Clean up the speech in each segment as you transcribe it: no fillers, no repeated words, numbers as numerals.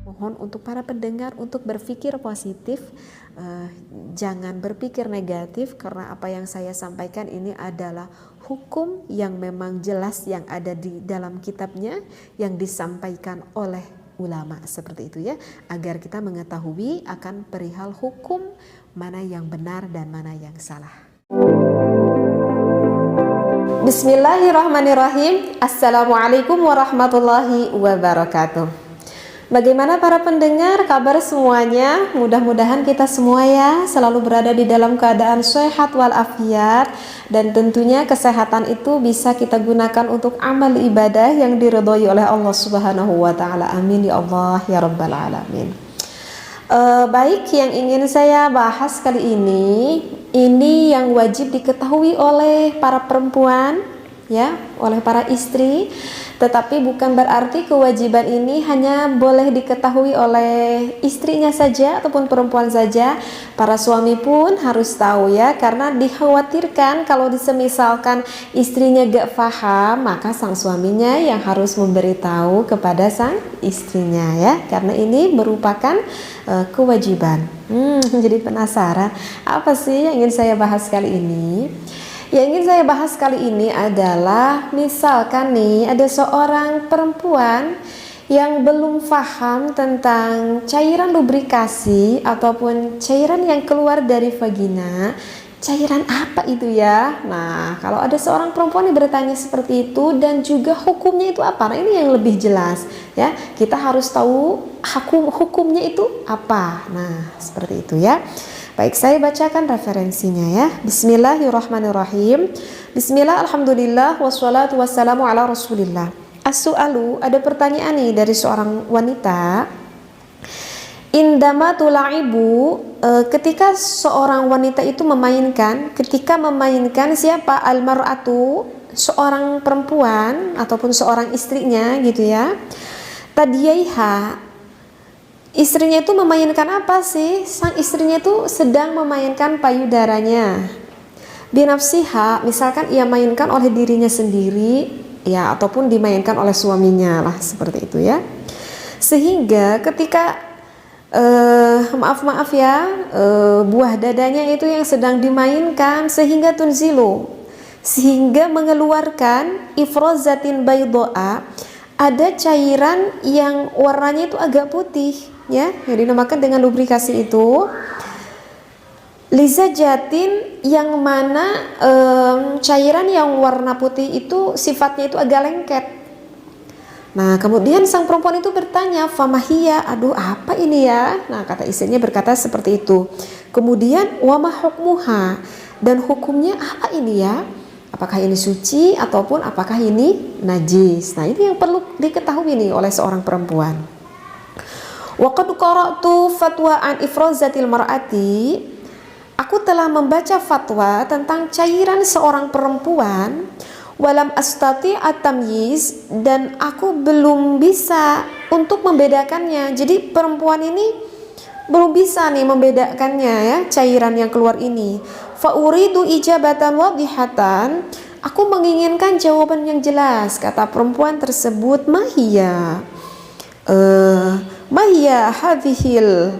Mohon untuk para pendengar untuk berpikir positif, jangan berpikir negatif, karena apa yang saya sampaikan ini adalah hukum yang memang jelas yang ada di dalam kitabnya yang disampaikan oleh ulama, seperti itu ya, agar kita mengetahui akan perihal hukum mana yang benar dan mana yang salah. Bismillahirrahmanirrahim. Assalamualaikum warahmatullahi wabarakatuh. Bagaimana para pendengar, kabar semuanya? Mudah-mudahan kita semua ya selalu berada di dalam keadaan sehat walafiat, dan tentunya kesehatan itu bisa kita gunakan untuk amal ibadah yang diridhoi oleh Allah Subhanahu wa taala. Amin ya Allah ya rabbal alamin. Baik, yang ingin saya bahas kali ini yang wajib diketahui oleh para perempuan ya, oleh para istri, tetapi bukan berarti kewajiban ini hanya boleh diketahui oleh istrinya saja ataupun perempuan saja. Para suami pun harus tahu ya, karena dikhawatirkan kalau disemisalkan istrinya gak paham, maka sang suaminya yang harus memberitahu kepada sang istrinya ya, karena ini merupakan kewajiban. Jadi penasaran apa sih yang ingin saya bahas kali ini? Yang ingin saya bahas kali ini adalah misalkan nih ada seorang perempuan yang belum paham tentang cairan lubrikasi ataupun cairan yang keluar dari vagina. Cairan apa itu ya? Nah, kalau ada seorang perempuan yang bertanya seperti itu dan juga hukumnya itu apa? Nah, ini yang lebih jelas ya. Kita harus tahu hukumnya itu apa. Nah, seperti itu ya. Baik, saya bacakan referensinya ya. Bismillahirrahmanirrahim. Bismillah, alhamdulillah, wassalatu wassalamu ala rasulillah. As-su'alu, ada pertanyaan nih dari seorang wanita. Indama tula'ibu, ketika seorang wanita itu memainkan, siapa? Al-mar'atu, seorang perempuan ataupun seorang istrinya gitu ya. Tadiyaiha, istrinya itu memainkan apa sih? Sang istrinya itu sedang memainkan payudaranya. Binafsiha, misalkan ia mainkan oleh dirinya sendiri ya, ataupun dimainkan oleh suaminya lah, seperti itu ya. Sehingga ketika maaf ya, buah dadanya itu yang sedang dimainkan, sehingga tunzilu, sehingga mengeluarkan ifrozatin baydoa, ada cairan yang warnanya itu agak putih ya, yang dinamakan dengan lubrikasi itu. Lizajatin, yang mana cairan yang warna putih itu sifatnya itu agak lengket. Nah, kemudian sang perempuan itu bertanya, famahiyya, aduh apa ini ya? Nah, kata istrinya berkata seperti itu. Kemudian wama hukmuha, dan hukumnya apa ini ya? Apakah ini suci ataupun apakah ini najis? Nah, ini yang perlu diketahui nih oleh seorang perempuan. Wa qad qara'tu fatwa an ifrazatil mar'ati, aku telah membaca fatwa tentang cairan seorang perempuan. Walam astati at-tamyiz, dan aku belum bisa untuk membedakannya. Jadi perempuan ini belum bisa nih membedakannya ya, cairan yang keluar ini. Fa uridu ijabatan wadihatan, aku menginginkan jawaban yang jelas. Kata perempuan tersebut, mahiyya hadhil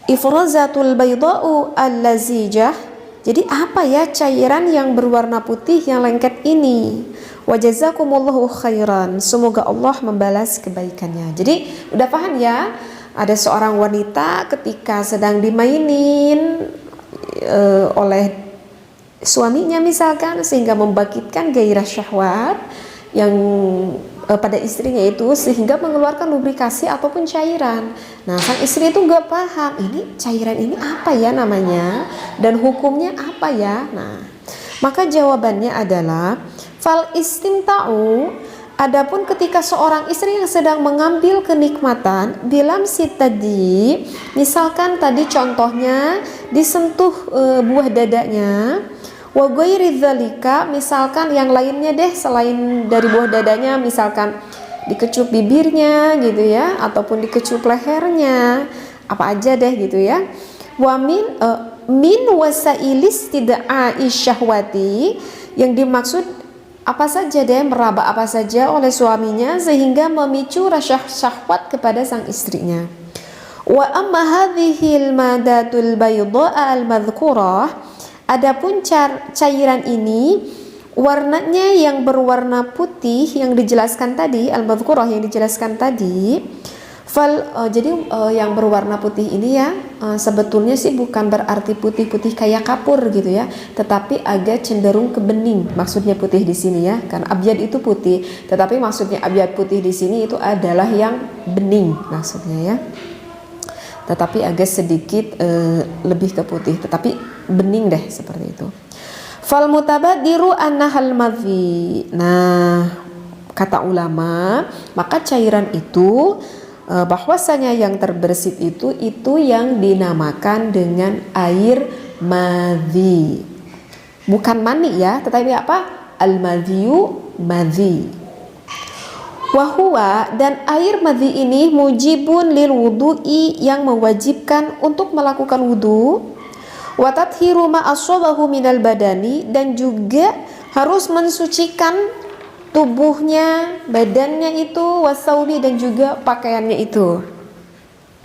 ifrazatul bayda'u allazijah, jadi apa ya cairan yang berwarna putih yang lengket ini? Wajazakumullahu khairan, semoga Allah membalas kebaikannya. Jadi udah paham ya, ada seorang wanita ketika sedang dimainin oleh suaminya misalkan, sehingga membangkitkan gairah syahwat yang pada istrinya itu, sehingga mengeluarkan lubrikasi ataupun cairan. Nah, sang istri itu nggak paham, ini cairan ini apa ya namanya dan hukumnya apa ya. Nah, maka jawabannya adalah fal istimta'u, adapun ketika seorang istri yang sedang mengambil kenikmatan bilam si tadi, misalkan tadi contohnya disentuh buah dadanya, wa ghairi dzalika, misalkan yang lainnya deh selain dari buah dadanya, misalkan dikecup bibirnya gitu ya, ataupun dikecup lehernya, apa aja deh gitu ya. Wa min wasailis tidai syahwati, yang dimaksud apa saja deh, meraba apa saja oleh suaminya sehingga memicu rasa syahwat kepada sang istrinya. Wa amma hadhil madatul bayda al-madhkurah, adapun cairan ini warnanya yang berwarna putih yang dijelaskan tadi, al-madhkurah yang dijelaskan tadi, yang berwarna putih ini ya sebetulnya sih bukan berarti putih-putih kayak kapur gitu ya, tetapi agak cenderung ke bening. Maksudnya putih di sini ya, karena abyad itu putih, tetapi maksudnya abyad putih di sini itu adalah yang bening maksudnya ya. Tetapi agak sedikit lebih ke putih, tetapi bening deh seperti itu. Fal mutabadiru annahal madhi. Nah, kata ulama, maka cairan itu bahwasanya yang terbersit itu yang dinamakan dengan air madhi, bukan mani ya, tetapi apa? Al-madhiyu, madhi. Wahwa, dan air madhi ini mujibun lil wudu'i, yang mewajibkan untuk melakukan wudu. Wa tathiru ma asabahu minal badani, dan juga harus mensucikan tubuhnya, badannya itu, wasaubi, dan juga pakaiannya itu.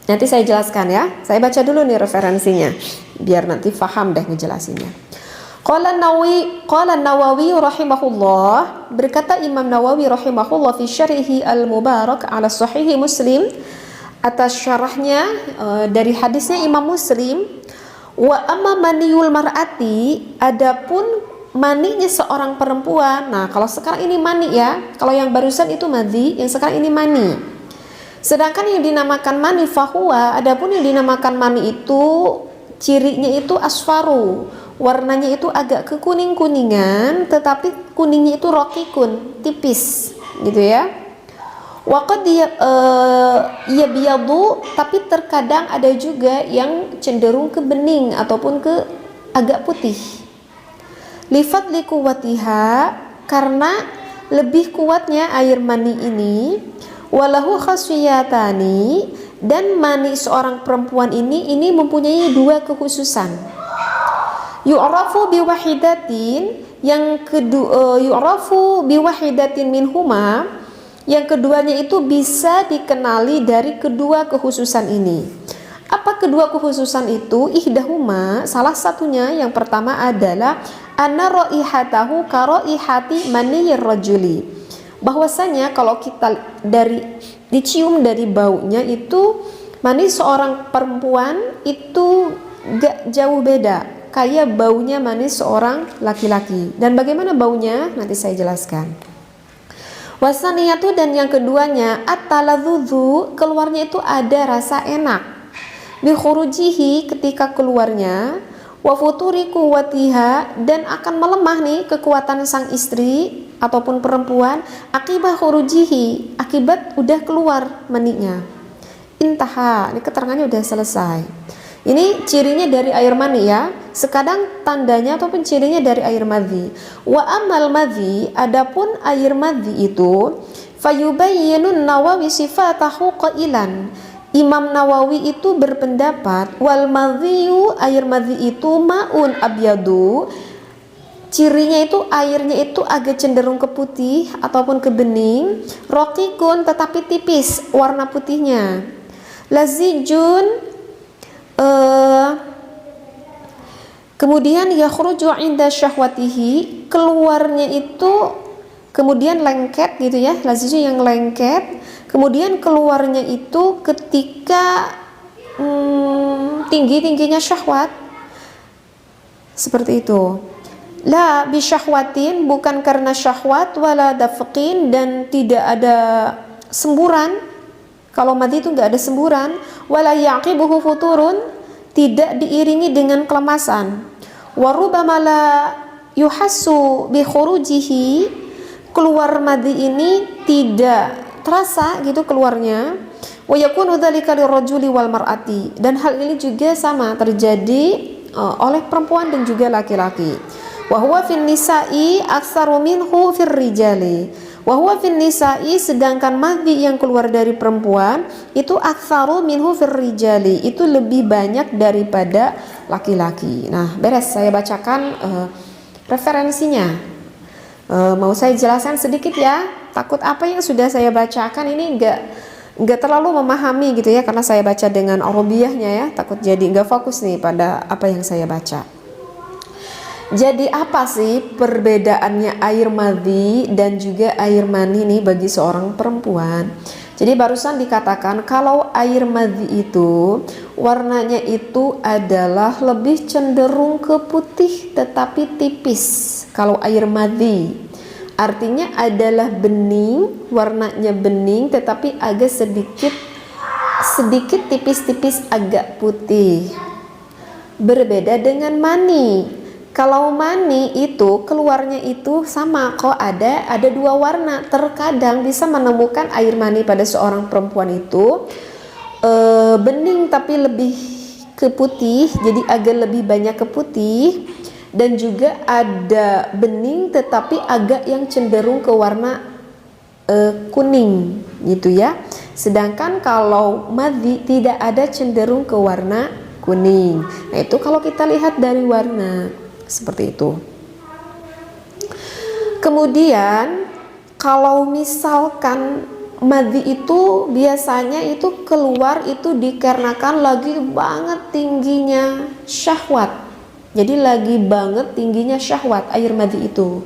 Nanti saya jelaskan ya. Saya baca dulu nih referensinya biar nanti paham deh ngejelasinnya. Qala Nawawi rahimahullah, berkata Imam Nawawi rahimahullah fi syarhi al-mubarak ala sahih Muslim, atas syarahnya dari hadisnya Imam Muslim, wa amma maniyul mar'ati, adapun maninya seorang perempuan. Nah, kalau sekarang ini mani ya, kalau yang barusan itu madhi, yang sekarang ini mani. Sedangkan yang dinamakan mani fahuwa, adapun yang dinamakan mani itu cirinya itu asfaru, warnanya itu agak kekuning-kuningan, tetapi kuningnya itu rokikun, tipis gitu ya. Waqad ya biyadu, tapi terkadang ada juga yang cenderung ke bening ataupun ke agak putih. Lifadli kuwatiha, karena lebih kuatnya air mani ini, walahu khasiyatani, dan mani seorang perempuan ini mempunyai dua kekhususan. Yu'rafu biwahidatin, yang kedua yu'rafu biwahidatin minhuma, yang keduanya itu bisa dikenali dari kedua kekhususan ini. Apa kedua kekhususan itu? Ihdahuma, salah satunya yang pertama adalah anna raihatahu ka raihati maniyir rajuli, bahwasanya kalau kita dicium dari baunya itu mani seorang perempuan itu gak jauh beda kayak baunya mani seorang laki-laki. Dan bagaimana baunya nanti saya jelaskan. Wasaniyatu, dan yang keduanya at-taladzuzu, keluarnya itu ada rasa enak, bi khurujihi, ketika keluarnya, wa futuri quwwatiha, dan akan melemah nih kekuatan sang istri ataupun perempuan akibat khurujihi, akibat udah keluar maninya. Intaha, ini keterangannya udah selesai. Ini cirinya dari air mani ya. Sekarang tandanya ataupun cirinya dari air madhi. Wa amal madhi, adapun air madhi itu fayubayyinun Nawawi sifatahu qailan, Imam Nawawi itu berpendapat wal madhiyu, air madhi itu maun abyadu, cirinya itu airnya itu agak cenderung ke putih ataupun ke bening, rokikun, tetapi tipis warna putihnya, lazijun, kemudian yakhruju inda syahwatihi, keluarnya itu kemudian lengket gitu ya, lazijun yang lengket, kemudian keluarnya itu ketika tinggi-tingginya syahwat, seperti itu. La bisyahwatin, bukan karena syahwat, wala dafqin, dan tidak ada semburan. Kalau mati itu nggak ada semburan. Wala yaqibuhu futurun, tidak diiringi dengan kelemasan. Warubama la yuhassu bi khurujihi, keluar madi ini tidak terasa gitu keluarnya. Wa yakunu dzalika lirrajuli wal mar'ati, dan hal ini juga sama terjadi oleh perempuan dan juga laki-laki. Wa huwa fin nisa'i aktsaru minhu fir rijali. Wa huwa fin nisa'i, sedangkan madhi yang keluar dari perempuan itu aktsaru minhu fir rijali, itu lebih banyak daripada laki-laki. Nah, beres, saya bacakan referensinya. Mau saya jelaskan sedikit ya, takut apa yang sudah saya bacakan ini nggak terlalu memahami gitu ya, karena saya baca dengan Arabiyahnya ya, takut jadi nggak fokus nih pada apa yang saya baca. Jadi apa sih perbedaannya air madhi dan juga air mani nih bagi seorang perempuan? Jadi barusan dikatakan kalau air madhi itu warnanya itu adalah lebih cenderung ke putih tetapi tipis. Kalau air madhi artinya adalah bening, warnanya bening tetapi agak sedikit tipis-tipis agak putih. Berbeda dengan mani. Kalau mani itu keluarnya itu sama kok, ada dua warna. Terkadang bisa menemukan air mani pada seorang perempuan itu bening tapi lebih ke putih, jadi agak lebih banyak ke putih, dan juga ada bening tetapi agak yang cenderung ke warna kuning gitu ya. Sedangkan kalau madhi tidak ada cenderung ke warna kuning. Nah itu kalau kita lihat dari warna seperti itu. Kemudian kalau misalkan madhi itu biasanya itu keluar itu dikarenakan lagi banget tingginya syahwat. Jadi lagi banget tingginya syahwat air madhi itu.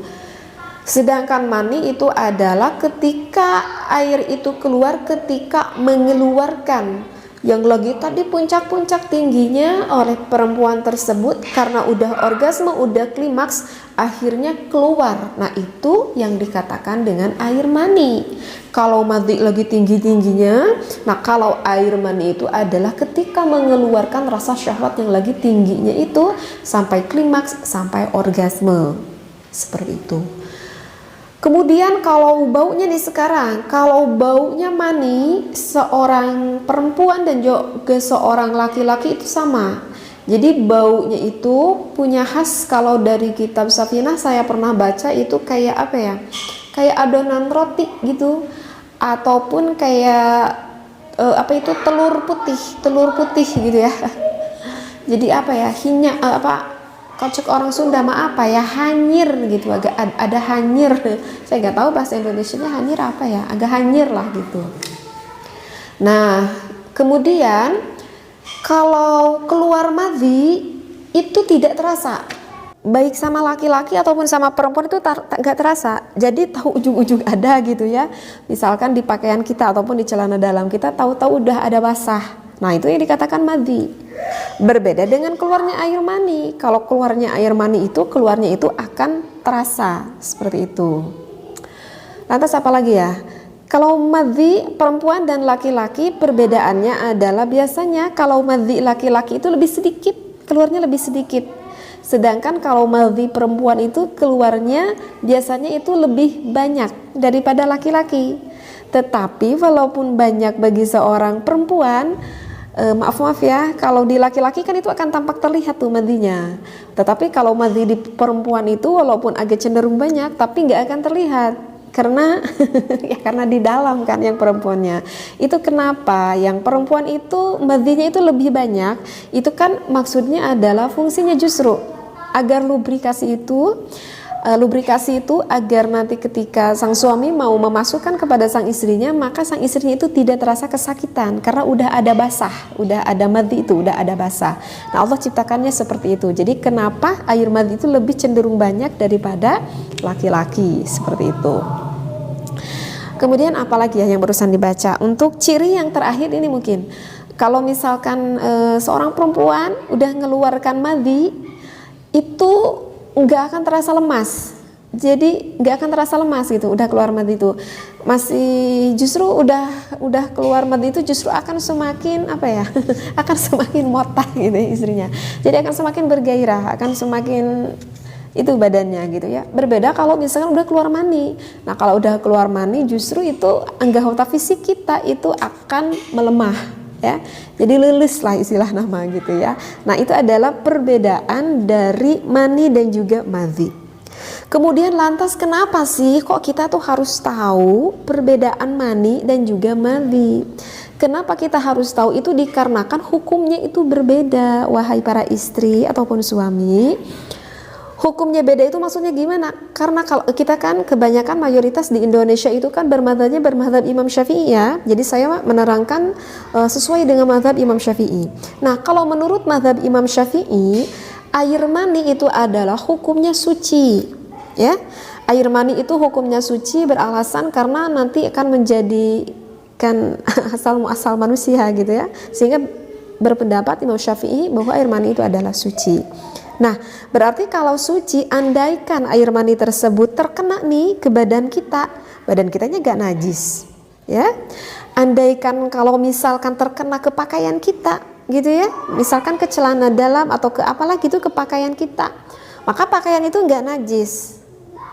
Sedangkan mani itu adalah ketika air itu keluar ketika mengeluarkan yang lagi tadi puncak-puncak tingginya oleh perempuan tersebut, karena udah orgasme, udah klimaks, akhirnya keluar. Nah itu yang dikatakan dengan air mani. Kalau madhi lagi tinggi-tingginya, nah kalau air mani itu adalah ketika mengeluarkan rasa syahwat yang lagi tingginya itu sampai klimaks, sampai orgasme. Seperti itu. Kemudian kalau baunya nih sekarang, kalau baunya mani seorang perempuan dan juga seorang laki-laki itu sama. Jadi baunya itu punya khas. Kalau dari kitab Safinah saya pernah baca itu kayak apa ya? Kayak adonan roti gitu, ataupun kayak apa itu telur putih gitu ya. Jadi apa ya? Kocok orang Sunda mah apa ya, hanyir gitu, agak ada hanyir. Saya nggak tahu bahasa Indonesianya hanyir apa ya, agak hanyir lah gitu. Nah kemudian kalau keluar madhi itu tidak terasa, baik sama laki-laki ataupun sama perempuan itu nggak terasa. Jadi tahu ujung-ujung ada gitu ya, misalkan di pakaian kita ataupun di celana dalam kita tahu-tahu udah ada basah. Nah itu yang dikatakan madhi. Berbeda dengan keluarnya air mani. Kalau keluarnya air mani itu keluarnya itu akan terasa seperti itu. Lantas apa lagi ya? Kalau madhi perempuan dan laki-laki perbedaannya adalah biasanya kalau madhi laki-laki itu lebih sedikit, keluarnya lebih sedikit. Sedangkan kalau madhi perempuan itu keluarnya biasanya itu lebih banyak daripada laki-laki. Tetapi walaupun banyak bagi seorang perempuan, maaf ya, kalau di laki-laki kan itu akan tampak terlihat tuh madhinya. Tetapi kalau madhi di perempuan itu walaupun agak cenderung banyak tapi nggak akan terlihat, karena ya karena di dalam kan yang perempuannya. Itu kenapa yang perempuan itu madhinya itu lebih banyak? Itu kan maksudnya adalah fungsinya justru agar lubrikasi itu agar nanti ketika sang suami mau memasukkan kepada sang istrinya, maka sang istrinya itu tidak terasa kesakitan karena udah ada basah, udah ada madhi itu, udah ada basah. Nah Allah ciptakannya seperti itu. Jadi kenapa air madhi itu lebih cenderung banyak daripada laki-laki, seperti itu. Kemudian apalagi ya yang barusan dibaca? Untuk ciri yang terakhir ini mungkin, kalau misalkan seorang perempuan udah ngeluarkan madhi, itu nggak akan terasa lemas. Jadi nggak akan terasa lemas gitu, udah keluar madhi itu masih justru udah keluar madhi itu justru akan semakin apa ya akan semakin motah gitu ya istrinya. Jadi akan semakin bergairah, akan semakin itu badannya gitu ya. Berbeda kalau misalkan udah keluar mani. Nah kalau udah keluar mani justru itu anggota fisik kita itu akan melemah ya, jadi lilis lah istilah nama gitu ya. Nah itu adalah perbedaan dari mani dan juga madhi. Kemudian lantas kenapa sih kok kita tuh harus tahu perbedaan mani dan juga madhi? Kenapa kita harus tahu? Itu dikarenakan hukumnya itu berbeda, wahai para istri ataupun suami. Hukumnya beda itu maksudnya gimana? Karena kalau kita kan kebanyakan mayoritas di Indonesia itu kan bermadzhabnya bermadzhab Imam Syafi'i ya. Jadi saya menerangkan sesuai dengan mazhab Imam Syafi'i. Nah, kalau menurut mazhab Imam Syafi'i, air mani itu adalah hukumnya suci, ya. Air mani itu hukumnya suci beralasan karena nanti akan menjadikan asal manusia gitu ya. Sehingga berpendapat Imam Syafi'i bahwa air mani itu adalah suci. Nah, berarti kalau suci, andaikan air mani tersebut terkena nih ke badan kitanya gak najis, ya. Andaikan kalau misalkan terkena ke pakaian kita, gitu ya, misalkan ke celana dalam atau ke apalagi itu ke pakaian kita, maka pakaian itu gak najis,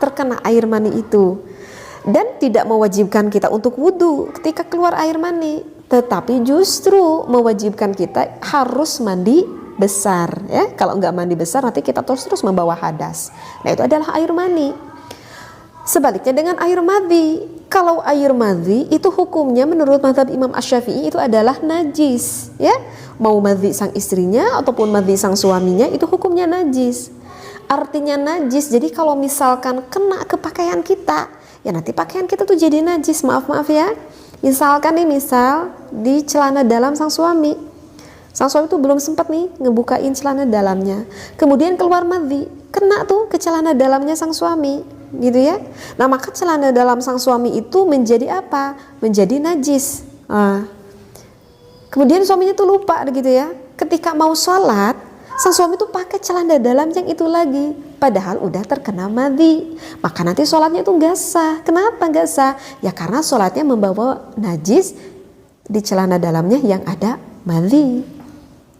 terkena air mani itu, dan tidak mewajibkan kita untuk wudhu ketika keluar air mani, tetapi justru mewajibkan kita harus mandi besar, ya. Kalau nggak mandi besar nanti kita terus membawa hadas. Nah, itu adalah air mani. Sebaliknya dengan air madhi, kalau air madhi itu hukumnya menurut mazhab Imam Asy-Syafi'i itu adalah najis, ya. Mau madhi sang istrinya ataupun madhi sang suaminya itu hukumnya najis. Artinya najis, jadi kalau misalkan kena ke pakaian kita, ya nanti pakaian kita tuh jadi najis, maaf ya. Misalkan nih, misal di celana dalam sang suami itu belum sempat nih ngebukain celana dalamnya, kemudian keluar madhi, kena tuh ke celana dalamnya sang suami, gitu ya. Nah, maka celana dalam sang suami itu menjadi apa? Menjadi najis. Kemudian suaminya tuh lupa gitu ya, ketika mau sholat sang suami tuh pakai celana dalam yang itu lagi, padahal udah terkena madhi, maka nanti sholatnya tuh nggak sah. Kenapa nggak sah? Ya karena sholatnya membawa najis di celana dalamnya yang ada madhi.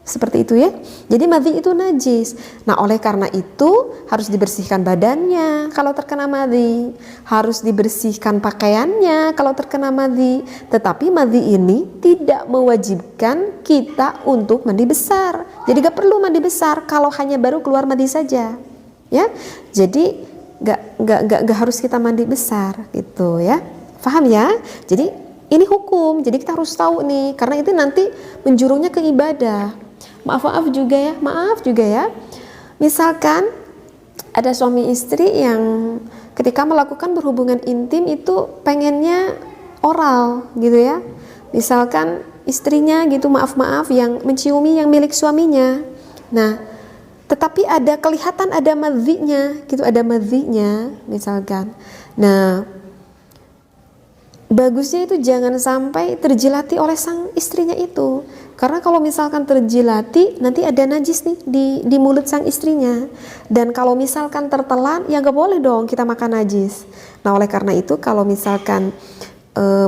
Seperti itu ya. Jadi madhi itu najis. Nah, oleh karena itu harus dibersihkan badannya kalau terkena madhi, harus dibersihkan pakaiannya kalau terkena madhi. Tetapi madhi ini tidak mewajibkan kita untuk mandi besar. Jadi gak perlu mandi besar kalau hanya baru keluar madhi saja, ya. Jadi gak harus kita mandi besar gitu ya. Paham ya? Jadi ini hukum. Jadi kita harus tahu nih, karena itu nanti menjurunya ke ibadah. Maaf juga ya. Misalkan ada suami istri yang ketika melakukan berhubungan intim itu pengennya oral gitu ya. Misalkan istrinya gitu maaf yang menciumi yang milik suaminya. Nah, tetapi kelihatan ada madhinya gitu, ada madhinya misalkan. Nah, bagusnya itu jangan sampai terjilati oleh sang istrinya itu. Karena kalau misalkan terjilati nanti ada najis nih di mulut sang istrinya. Dan kalau misalkan tertelan, ya gak boleh dong kita makan najis. Nah, oleh karena itu kalau misalkan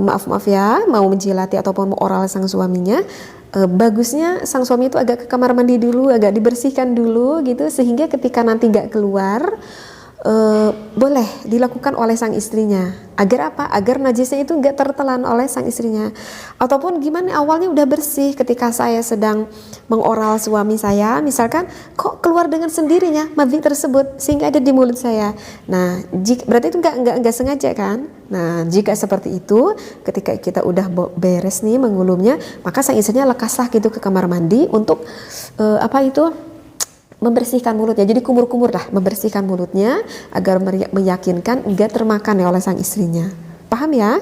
maaf ya mau menjilati ataupun mau oral sang suaminya, bagusnya sang suami itu agak ke kamar mandi dulu, agak dibersihkan dulu gitu, sehingga ketika nanti gak keluar boleh dilakukan oleh sang istrinya. Agar apa? Agar najisnya itu nggak tertelan oleh sang istrinya. Ataupun gimana, awalnya udah bersih, ketika saya sedang mengoral suami saya, misalkan kok keluar dengan sendirinya madhi tersebut sehingga ada di mulut saya. Nah, berarti itu nggak sengaja kan? Nah, jika seperti itu, ketika kita udah beres nih mengulumnya, maka sang istrinya lekaslah gitu ke kamar mandi untuk membersihkan mulutnya. Jadi kumur-kumur lah, membersihkan mulutnya agar meyakinkan enggak termakan ya oleh sang istrinya. Paham ya?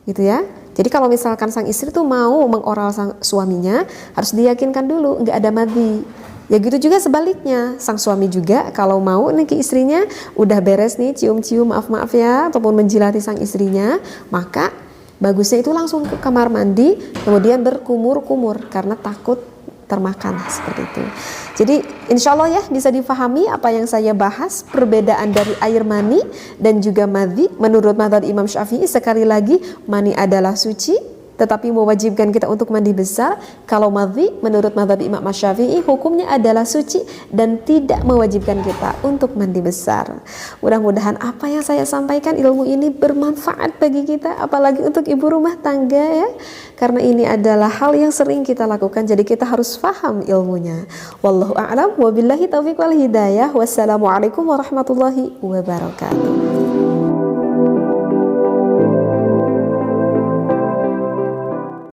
Gitu ya. Jadi kalau misalkan sang istri tuh mau mengoral sang suaminya, harus diyakinkan dulu enggak ada madhi. Ya gitu juga sebaliknya, sang suami juga kalau mau nih ke istrinya udah beres nih cium-cium maaf ya ataupun menjilati sang istrinya, maka bagusnya itu langsung ke kamar mandi kemudian berkumur-kumur karena takut termakan seperti itu. Jadi insya Allah ya bisa difahami apa yang saya bahas, perbedaan dari air mani dan juga madhi. Menurut mazhab Imam Syafi'i, sekali lagi, mani adalah suci tetapi mewajibkan kita untuk mandi besar. Kalau madhi menurut mazhab Imam Syafi'i hukumnya adalah suci dan tidak mewajibkan kita untuk mandi besar. Mudah-mudahan apa yang saya sampaikan, ilmu ini bermanfaat bagi kita, apalagi untuk ibu rumah tangga ya, karena ini adalah hal yang sering kita lakukan, jadi kita harus paham ilmunya. Wallahu a'lam, wabillahi taufiq wal hidayah. Wassalamualaikum warahmatullahi wabarakatuh.